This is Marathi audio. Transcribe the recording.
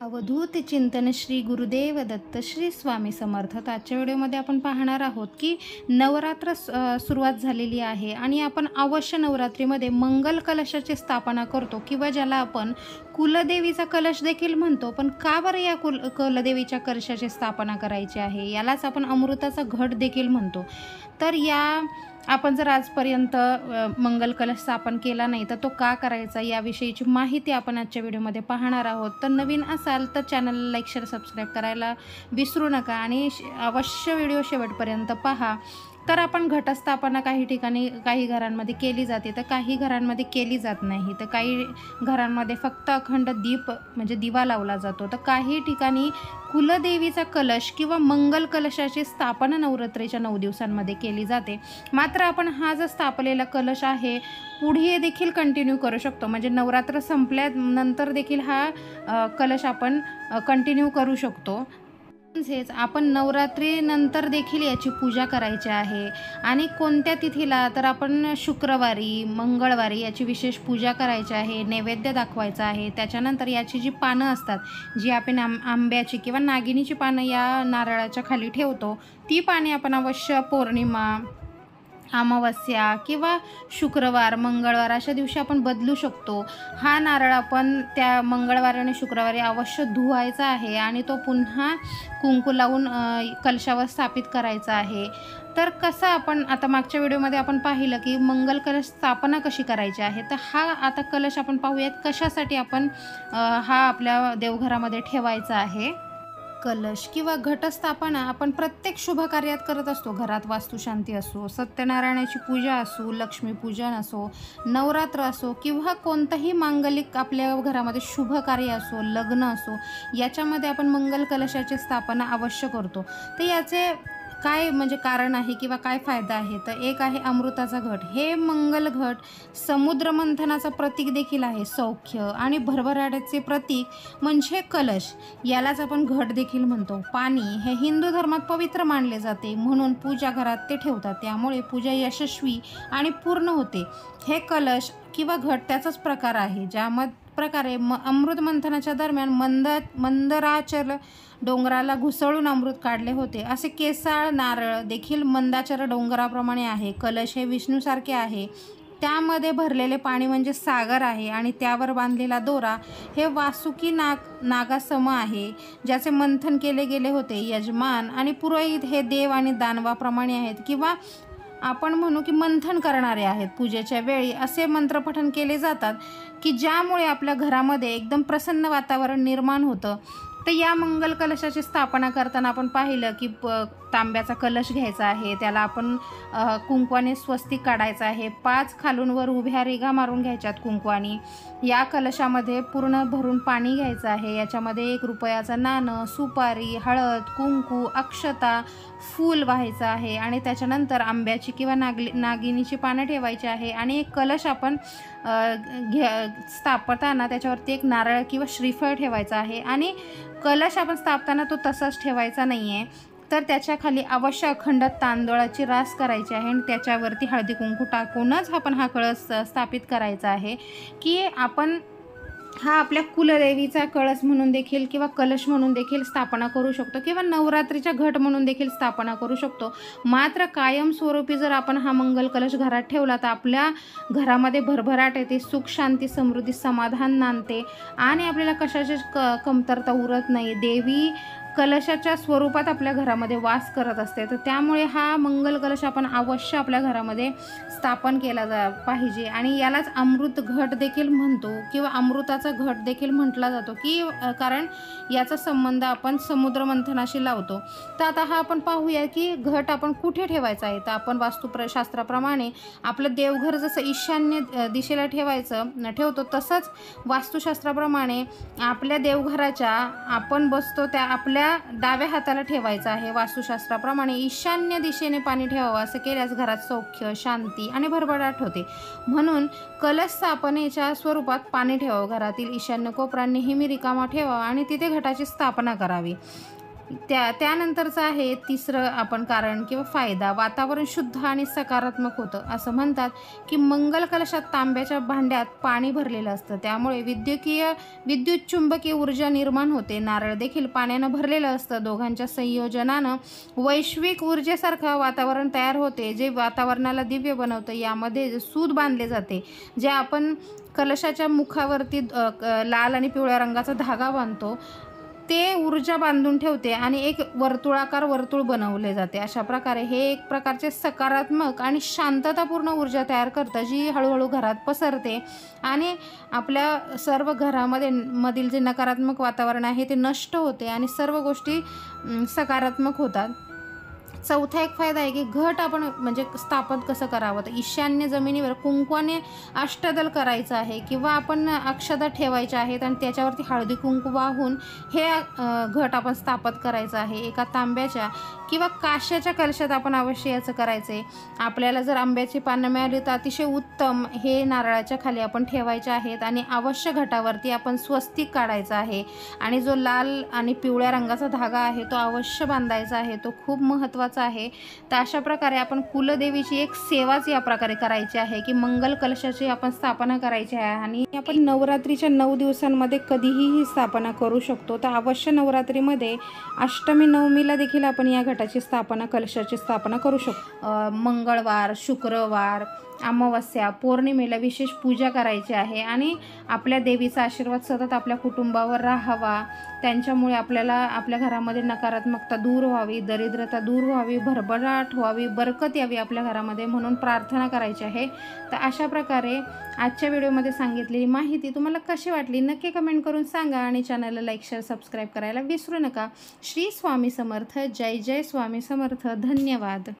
अवधूत चिंतन श्री गुरुदेव दत्त श्री स्वामी समर्थ. आजच्या व्हिडिओमध्ये आपण पाहणार आहोत की नवरात्र सुरुवात झालेली आहे आणि आपण अवश्य नवरात्रीमध्ये मंगल कलशाची स्थापना करतो किंवा ज्याला आपण कुलदेवीचा कलश देखील म्हणतो. पण का बरं या कुलदेवीच्या कलशाची स्थापना करायची आहे, यालाच आपण अमृताचा घट देखील म्हणतो. तर आपण जर आजपर्यंत मंगल कलश स्थापन केला नाही तर तो का करायचा याविषयीची माहिती आपण आजच्या व्हिडिओमध्ये पाहणार आहोत. तर नवीन असाल तर चॅनलला लाईक शेअर सबस्क्राईब करायला विसरू नका आणि अवश्य व्हिडिओ शेवटपर्यंत पहा. तर आपण घटस्थापना काही ठिकाणी काही घरांमध्ये केली जाते तर काही घरांमध्ये केली जात नाही. तर काही घरांमध्ये फक्त अखंड दीप म्हणजे दिवा लावला जातो. तर काही ठिकाणी कुलदेवीचा कलश किंवा मंगल कलशाची स्थापना नवरात्रीच्या 9 दिवसांमध्ये केली जाते. मात्र आपण हा जो स्थापलेला कलश आहे पुढे देखील कंटिन्यू करू शकतो. म्हणजे नवरात्र संपल्यानंतर देखील हा कलश आपण कंटिन्यू करू शकतो. म्हणजेच आपण नवरात्रीनंतर देखील याची पूजा करायची आहे. आणि कोणत्या तिथीला तर आपण शुक्रवारी मंगळवारी याची विशेष पूजा करायची आहे, नैवेद्य दाखवायचा आहे. त्याच्यानंतर याची जी पानं असतात जी आपण आंब्याची किंवा नागिनीची पानं या नारळाच्या खाली ठेवतो ती पाने आपण अवश्य पौर्णिमा, अमावस्या किंवा शुक्रवार, मंगळवार अशा दिवशी आपण बदलू शकतो. हा नारळ आपण त्या मंगळवारी आणि शुक्रवारी अवश्य धुवायचा आहे आणि तो पुन्हा कुंकू लावून कलशावर स्थापित करायचा आहे. तर कसं आपण आता मागच्या व्हिडिओमध्ये आपण पाहिलं की मंगल कलश स्थापना कशी करायची आहे. तर हा आता कलश आपण पाहूयात कशासाठी आपण हा आपल्या देवघरामध्ये ठेवायचा आहे. कलश किंवा घटस्थापना आपण प्रत्येक शुभ कार्यात करत असतो. घरात वास्तुशांती असो, सत्यनारायणाची पूजा असो, लक्ष्मीपूजन असो, नवरात्र असो किंवा कोणतंही मांगलिक आपल्या घरामध्ये शुभ कार्य असो, लग्न असो, याच्यामध्ये आपण मंगल कलशाची स्थापना अवश्य करतो. तर याचे काय म्हणजे कारण आहे किंवा काय फायदा आहे. तर एक आहे अमृताचा घट. हे मंगल घट समुद्र मंथनाचं प्रतीक देखील आहे. सौख्य आणि भरभराटीचे प्रतीक म्हणजे कलश, यालाच आपण घट देखील म्हणतो. पाणी हे हिंदू धर्मात पवित्र मानले जाते म्हणून पूजा घरात ते ठेवतात. त्यामुळे पूजा यशस्वी आणि पूर्ण होते. हे कलश किंवा घट त्याचाच प्रकार आहे. प्रकारे अमृत मंथनाच्या दरम्यान मंदराचल डोंगराला घुसळून अमृत काढले होते. असे केसाळ नारळ देखील मंदाचल डोंगराप्रमाणे आहे. कलश हे विष्णूसारखे आहे. त्यामध्ये भरलेले पाणी म्हणजे सागर आहे आणि त्यावर बांधलेला दोरा हे वासुकी नागासम आहे, ज्याचे मंथन केले गेले होते. यजमान आणि पुरोहित हे देव आणि दानवाप्रमाणे आहेत किंवा आपण म्हणू की मंथन करणारे आहेत. पूजेच्या वेळी असे मंत्रपठण केले जातात की ज्यामुळे आपल्या घरामध्ये एकदम प्रसन्न वातावरण निर्माण होतं. तर या मंगल कलशाची स्थापना करताना आपण पाहिलं की तांब्याचा कलश घ्यायचा आहे. त्याला आपण कुंकवाने स्वस्तिक काढायचं आहे. 5 खालून वर उभ्या रेघा मारून घ्यायच्यात कुंकवानी. या कलशामध्ये पूर्ण भरून पाणी घ्यायचं आहे. याच्यामध्ये 1 रुपयाचं नाणं, सुपारी, हळद, कुंकू, अक्षता, फूल व्हायचं आहे आणि त्याच्यानंतर आंब्याची किंवा नागिनीची पानं ठेवायची आहे. आणि एक कलश आपण स्थापताना त्याच्यावरती 1 नारळ किंवा श्रीफळ ठेवायचं आहे. आणि कलश आपण स्थापताना तो तसाच ठेवायचा नाही आहे, तर त्याच्या खाली अवश्य अखंड तांदळाची रास करायची आहे आणि त्याच्यावरती हळदी कुंकू टाकूनच आपण हा कळस स्थापित करायचा आहे. की आपण हा आपल्या कुलदेवीचा कळस म्हणून देखील किंवा कलश म्हणून देखील स्थापना करू शकतो किंवा नवरात्रीच्या घट म्हणून देखील स्थापना करू शकतो. मात्र कायमस्वरूपी जर आपण हा मंगल कलश घरात ठेवला तर आपल्या घरामध्ये भरभराट येते, सुख शांती समृद्धी समाधान नांदते आणि आपल्याला कशाची कमतरता उरत नाही. देवी कलशाच्या स्वरूपात आपल्या घरामध्ये वास करत असते. तर त्यामुळे हा मंगल कलश आपण अवश्य आपल्या घरामध्ये स्थापन केला पाहिजे. आणि यालाच अमृत घट देखील म्हणतो किंवा अमृताचा घट देखील म्हटला जातो की कारण याचा संबंध आपण समुद्र मंथनाशी लावतो. तर आता हा आपण पाहूया की घट आपण कुठे ठेवायचा आहे. तर आपण वास्तुशास्त्राप्रमाणे आपलं देवघर जसं ईशान्य दिशेला ठेवतो तसंच वास्तुशास्त्राप्रमाणे आपल्या देवघराच्या आपण बसतो त्या आपल्या डाव्या हाताला ठेवायचं आहे. वास्तुशास्त्राप्रमाणे ईशान्य दिशेने पाणी ठेवावं. असं केल्यास घरात सौख्य, शांती आणि भरभराट होते. म्हणून कलश स्थापनेच्या स्वरूपात पाणी ठेवावं. घरातील ईशान्य कोपरा नेहमी रिकामा ठेवावा आणि तिथे घटाची स्थापना करावी. त्यानंतरचं आहे तिसरं आपण कारण किंवा फायदा, वातावरण शुद्ध आणि सकारात्मक होतं. असं म्हणतात की मंगल कलशात तांब्याच्या भांड्यात पाणी भरलेलं असतं, त्यामुळे विद्युत चुंबकीय ऊर्जा निर्माण होते. नारळ देखील पाण्यानं भरलेलं असतं. दोघांच्या संयोजनानं वैश्विक ऊर्जेसारखं वातावरण तयार होते, जे वातावरणाला दिव्य बनवतं. यामध्ये सूत बांधले जाते, जे आपण कलशाच्या मुखावरती लाल आणि पिवळ्या रंगाचा धागा बांधतो, ते ऊर्जा बांधून ठेवते आणि एक वर्तुळाकार वर्तुळ बनवले जाते. अशा प्रकारे हे एक प्रकारचे सकारात्मक आणि शांततापूर्ण ऊर्जा तयार करतं, जी हळूहळू घरात पसरते आणि आपल्या सर्व घरामध्ये मधील जे नकारात्मक वातावरण आहे ते नष्ट होते आणि सर्व गोष्टी सकारात्मक होतात. चौथा एक फायदा आहे की घट आपण म्हणजे स्थापन कसं करावं, तर ईशान्य जमिनीवर कुंकवाने अष्टदल करायचं आहे किंवा आपण अक्षता ठेवायच्या आहेत आणि त्याच्यावरती हळदी कुंकू वाहून हे घट आपण स्थापित करायचं आहे. एका तांब्याच्या किंवा काश्याच्या कलशात आपण अवश्य याचं करायचं आहे. आपल्याला जर आंब्याची पानं मिळाली तर अतिशय उत्तम. हे नारळाच्या खाली आपण ठेवायचे आहेत आणि अवश्य घटावरती आपण स्वस्तिक काढायचं आहे आणि जो लाल आणि पिवळ्या रंगाचा धागा आहे तो अवश्य बांधायचा आहे, तो खूप महत्त्वाचा आहे. तर अशा प्रकारे आपण कुलदेवीची एक सेवाच या प्रकारे करायची आहे की मंगल कलशाची आपण स्थापना करायची आहे आणि आपण नवरात्रीच्या 9 दिवसांमध्ये कधीही ही स्थापना करू शकतो. तर अवश्य नवरात्रीमध्ये अष्टमी नवमीला देखील आपण या घटाची स्थापना, कलशाची स्थापना करू शकतो. मंगळवार, शुक्रवार, अमावस्या, पौर्णिमेला विशेष पूजा करायची आहे आणि आपल्या देवीचा आशीर्वाद सतत आपल्या कुटुंबावर राहावा. त्यांच्यामुळे आपल्याला आपल्या घरामध्ये नकारात्मकता दूर व्हावी, दरिद्रता दूर व्हावी, भरभराट व्हावी, बरकत यावी आपल्या घरामध्ये, म्हणून प्रार्थना करायची आहे. तर अशा प्रकारे आजच्या व्हिडिओमध्ये सांगितलेली माहिती तुम्हाला कशी वाटली नक्की कमेंट करून सांगा आणि चॅनलला लाईक, शेअर, सबस्क्राईब करायला विसरू नका. श्री स्वामी समर्थ. जय जय स्वामी समर्थ. धन्यवाद.